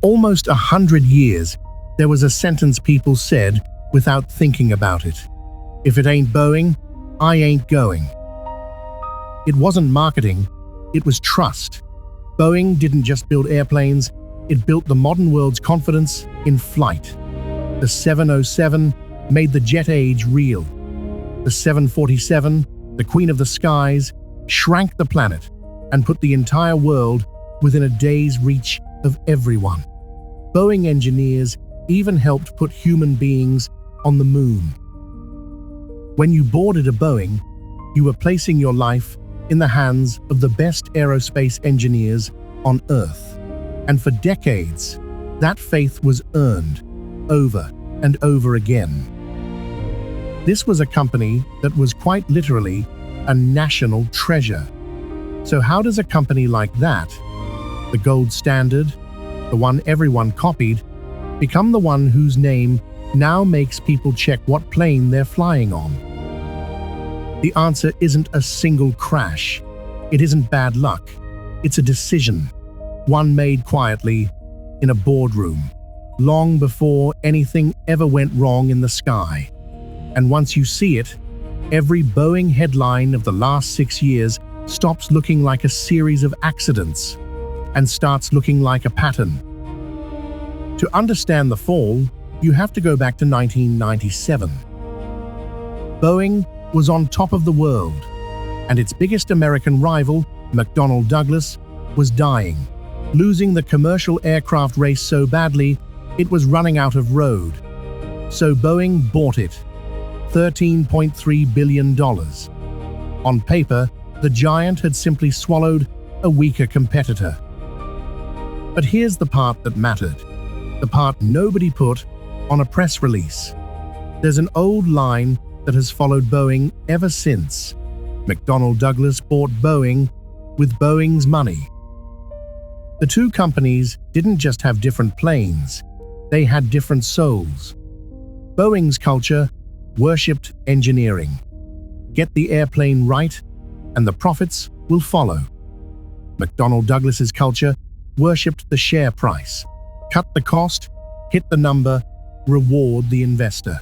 almost 100 years, there was a sentence people said without thinking about it. If it ain't Boeing, I ain't going. It wasn't marketing, it was trust. Boeing didn't just build airplanes, it built the modern world's confidence in flight. The 707 made the jet age real. The 747, the queen of the skies, shrank the planet and put the entire world within a day's reach of everyone. Boeing engineers even helped put human beings on the moon. When you boarded a Boeing, you were placing your life in the hands of the best aerospace engineers on Earth. And for decades, that faith was earned over and over again. This was a company that was quite literally a national treasure. So how does a company like that, the gold standard, the one everyone copied, become the one whose name now makes people check what plane they're flying on? The answer isn't a single crash. It isn't bad luck. It's a decision, one made quietly in a boardroom, long before anything ever went wrong in the sky. And once you see it, every Boeing headline of the last 6 years stops looking like a series of accidents and starts looking like a pattern. To understand the fall, you have to go back to 1997. Boeing was on top of the world, and its biggest American rival, McDonnell Douglas, was dying, losing the commercial aircraft race so badly it was running out of road. So Boeing bought it, $13.3 billion. On paper, the giant had simply swallowed a weaker competitor. But here's the part that mattered, the part nobody put on a press release. There's an old line that has followed Boeing ever since. McDonnell Douglas bought Boeing with Boeing's money. The two companies didn't just have different planes, they had different souls. Boeing's culture worshipped engineering. Get the airplane right, and the profits will follow. McDonnell Douglas's culture worshipped the share price. Cut the cost, hit the number, reward the investor.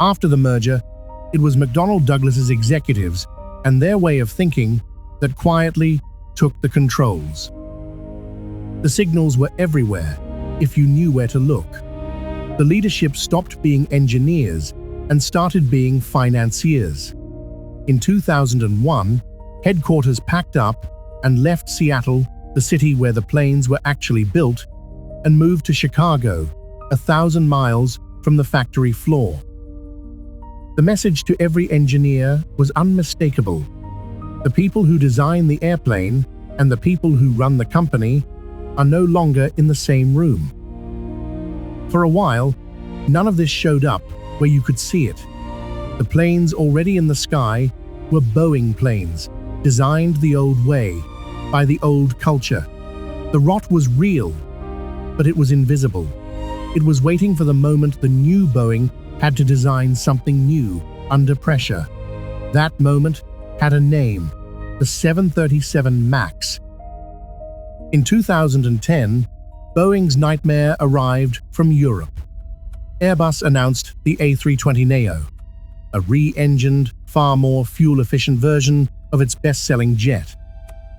After the merger, it was McDonnell Douglas's executives and their way of thinking that quietly took the controls. The signals were everywhere, if you knew where to look. The leadership stopped being engineers and started being financiers. In 2001, headquarters packed up and left Seattle, the city where the planes were actually built, and moved to Chicago, 1,000 miles from the factory floor. The message to every engineer was unmistakable. The people who design the airplane and the people who run the company are no longer in the same room. For a while, none of this showed up where you could see it. The planes already in the sky were Boeing planes, designed the old way, by the old culture. The rot was real, but it was invisible. It was waiting for the moment the new Boeing had to design something new under pressure. That moment had a name, the 737 MAX. In 2010, Boeing's nightmare arrived from Europe. Airbus announced the A320neo, a re-engined, far more fuel-efficient version of its best-selling jet.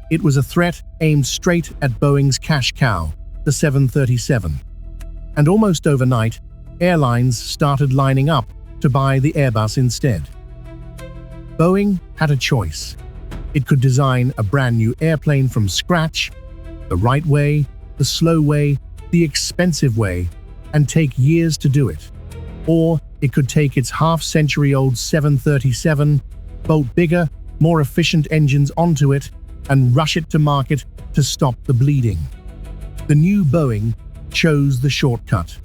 It was a threat aimed straight at Boeing's cash cow, the 737. And almost overnight, airlines started lining up to buy the Airbus instead. Boeing had a choice. It could design a brand new airplane from scratch, the right way, the slow way, the expensive way, and take years to do it. Or it could take its half-century-old 737, bolt bigger, more efficient engines onto it, and rush it to market to stop the bleeding. The new Boeing chose the shortcut.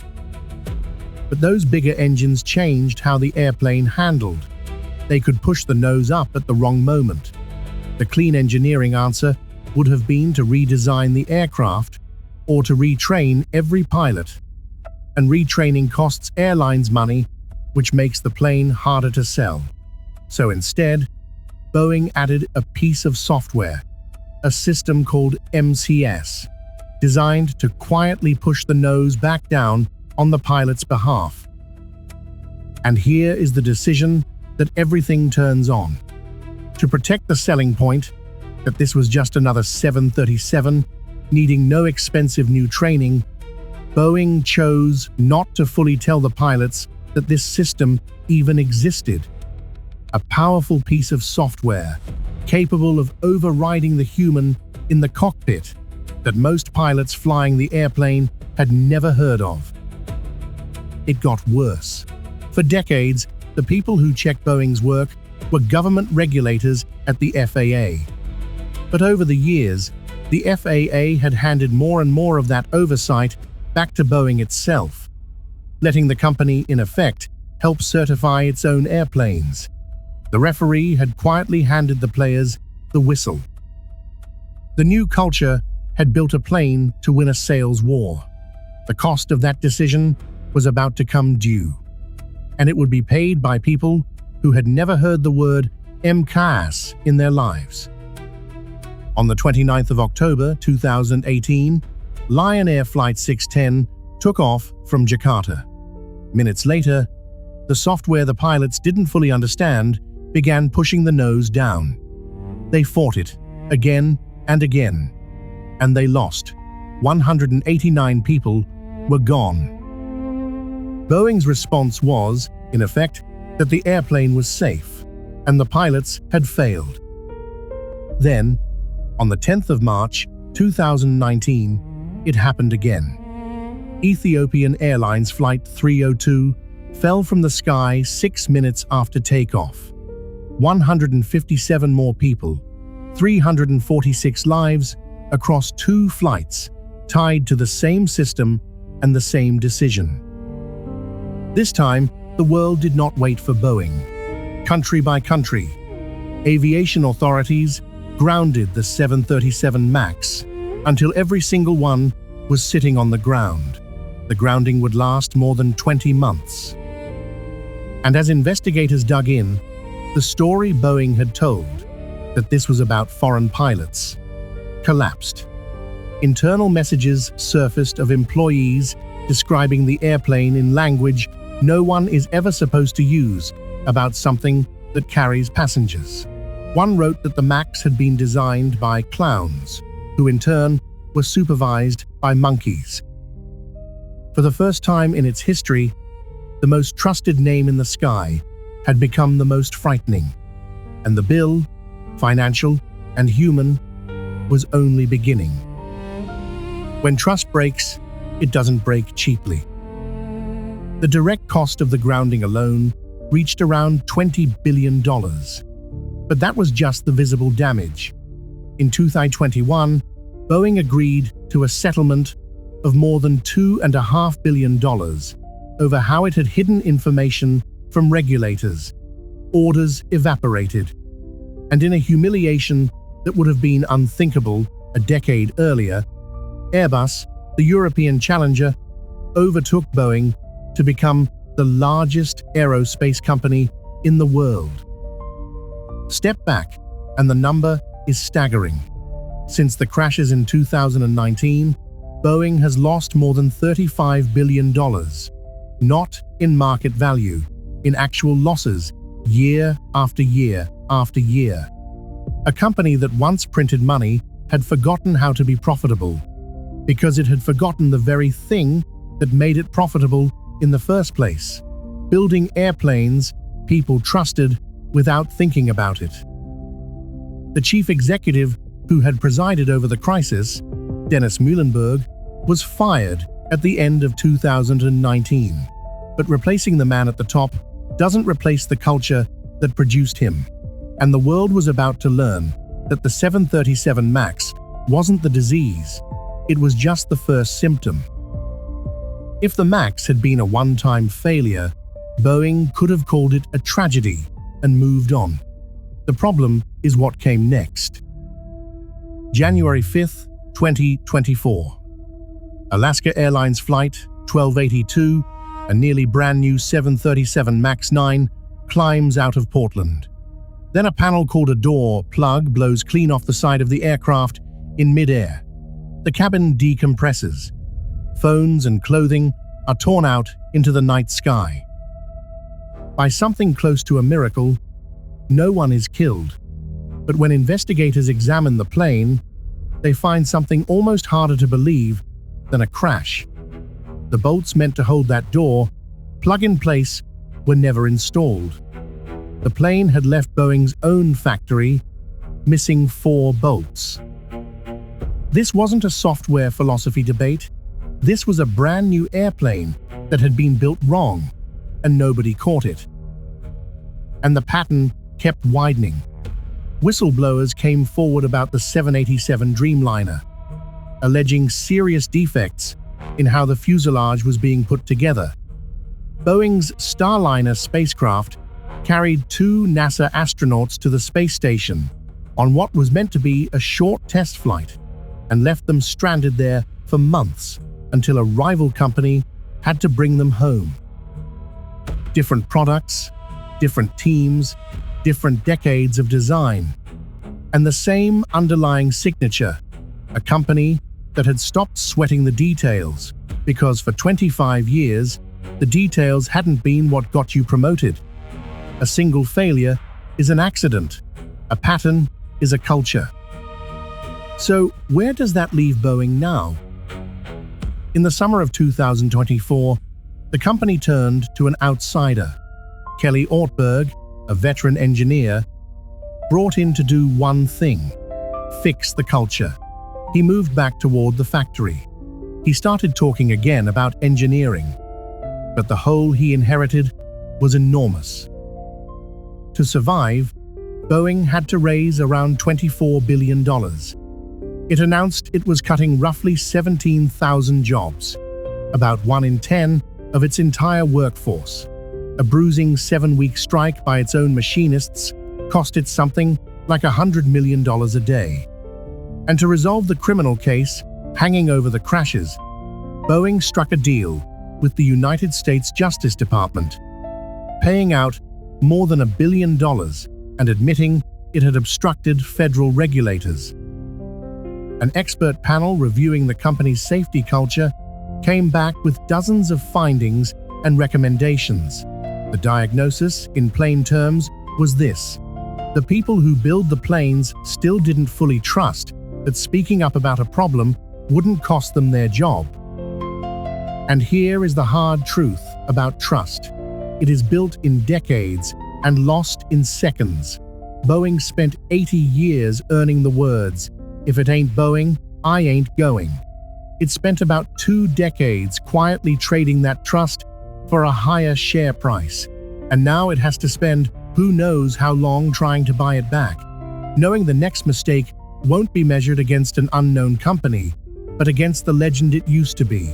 But those bigger engines changed how the airplane handled. They could push the nose up at the wrong moment. The clean engineering answer would have been to redesign the aircraft or to retrain every pilot. And retraining costs airlines money, which makes the plane harder to sell. So instead, Boeing added a piece of software, a system called MCS, designed to quietly push the nose back down on the pilot's behalf. And here is the decision that everything turns on. To protect the selling point that this was just another 737, needing no expensive new training, Boeing chose not to fully tell the pilots that this system even existed. A powerful piece of software capable of overriding the human in the cockpit that most pilots flying the airplane had never heard of. It got worse. For decades, the people who checked Boeing's work were government regulators at the FAA. But over the years, the FAA had handed more and more of that oversight back to Boeing itself, letting the company, in effect, help certify its own airplanes. The referee had quietly handed the players the whistle. The new culture had built a plane to win a sales war. The cost of that decision was about to come due, and it would be paid by people who had never heard the word MCAS in their lives. On the 29th of October 2018, Lion Air Flight 610 took off from Jakarta. Minutes later, the software the pilots didn't fully understand began pushing the nose down. They fought it again and again, and they lost. 189 people were gone. Boeing's response was, in effect, that the airplane was safe, and the pilots had failed. Then, on the 10th of March 2019, it happened again. Ethiopian Airlines Flight 302 fell from the sky 6 minutes after takeoff. 157 more people, 346 lives across 2 flights, tied to the same system and the same decision. This time, the world did not wait for Boeing. Country by country, aviation authorities grounded the 737 MAX until every single one was sitting on the ground. The grounding would last more than 20 months. And as investigators dug in, the story Boeing had told, that this was about foreign pilots, collapsed. Internal messages surfaced of employees describing the airplane in language no one is ever supposed to use about something that carries passengers. One wrote that the MAX had been designed by clowns, who in turn were supervised by monkeys. For the first time in its history, the most trusted name in the sky had become the most frightening, and the bill, financial and human, was only beginning. When trust breaks, it doesn't break cheaply. The direct cost of the grounding alone reached around $20 billion. But that was just the visible damage. In 2021, Boeing agreed to a settlement of more than $2.5 billion over how it had hidden information from regulators. Orders evaporated. And in a humiliation that would have been unthinkable a decade earlier, Airbus, the European challenger, overtook Boeing to become the largest aerospace company in the world. Step back, and the number is staggering. Since the crashes in 2019, Boeing has lost more than $35 billion, not in market value, in actual losses, year after year after year. A company that once printed money had forgotten how to be profitable, because it had forgotten the very thing that made it profitable in the first place: building airplanes people trusted without thinking about it. The chief executive who had presided over the crisis, Dennis Muilenburg, was fired at the end of 2019. But replacing the man at the top doesn't replace the culture that produced him. And the world was about to learn that the 737 MAX wasn't the disease, it was just the first symptom. If the MAX had been a one-time failure, Boeing could have called it a tragedy and moved on. The problem is what came next. January 5th, 2024. Alaska Airlines Flight 1282, a nearly brand new 737 MAX 9, climbs out of Portland. Then a panel called a door plug blows clean off the side of the aircraft in mid-air. The cabin decompresses. Phones and clothing are torn out into the night sky. By something close to a miracle, no one is killed. But when investigators examine the plane, they find something almost harder to believe than a crash. The bolts meant to hold that door, plug in place, were never installed. The plane had left Boeing's own factory, missing 4 bolts. This wasn't a software philosophy debate. This was a brand new airplane that had been built wrong, and nobody caught it. And the pattern kept widening. Whistleblowers came forward about the 787 Dreamliner, alleging serious defects in how the fuselage was being put together. Boeing's Starliner spacecraft carried 2 NASA astronauts to the space station on what was meant to be a short test flight, and left them stranded there for months until a rival company had to bring them home. Different products, different teams, different decades of design, and the same underlying signature, a company that had stopped sweating the details because for 25 years, the details hadn't been what got you promoted. A single failure is an accident. A pattern is a culture. So, where does that leave Boeing now? In the summer of 2024, the company turned to an outsider. Kelly Ortberg, a veteran engineer, brought in to do one thing: fix the culture. He moved back toward the factory. He started talking again about engineering, but the hole he inherited was enormous. To survive, Boeing had to raise around $24 billion. It announced it was cutting roughly 17,000 jobs, about 1 in 10 of its entire workforce. A bruising 7-week strike by its own machinists cost it something like $100 million a day. And to resolve the criminal case hanging over the crashes, Boeing struck a deal with the United States Justice Department, paying out more than $1 billion and admitting it had obstructed federal regulators. An expert panel reviewing the company's safety culture came back with dozens of findings and recommendations. The diagnosis, in plain terms, was this: the people who build the planes still didn't fully trust that speaking up about a problem wouldn't cost them their job. And here is the hard truth about trust. It is built in decades and lost in seconds. Boeing spent 80 years earning the words, "If it ain't Boeing, I ain't going." It spent about 2 decades quietly trading that trust for a higher share price. And now it has to spend who knows how long trying to buy it back, knowing the next mistake won't be measured against an unknown company, but against the legend it used to be.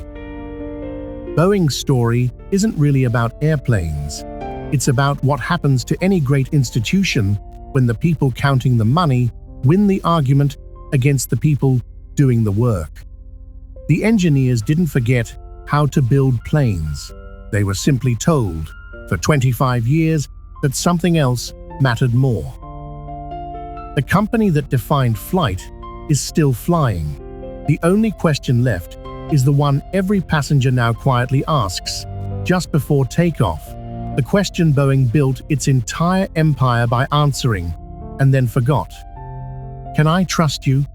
Boeing's story isn't really about airplanes. It's about what happens to any great institution when the people counting the money win the argument against the people doing the work. The engineers didn't forget how to build planes. They were simply told, for 25 years, that something else mattered more. The company that defined flight is still flying. The only question left is the one every passenger now quietly asks, just before takeoff. The question Boeing built its entire empire by answering, and then forgot. Can I trust you?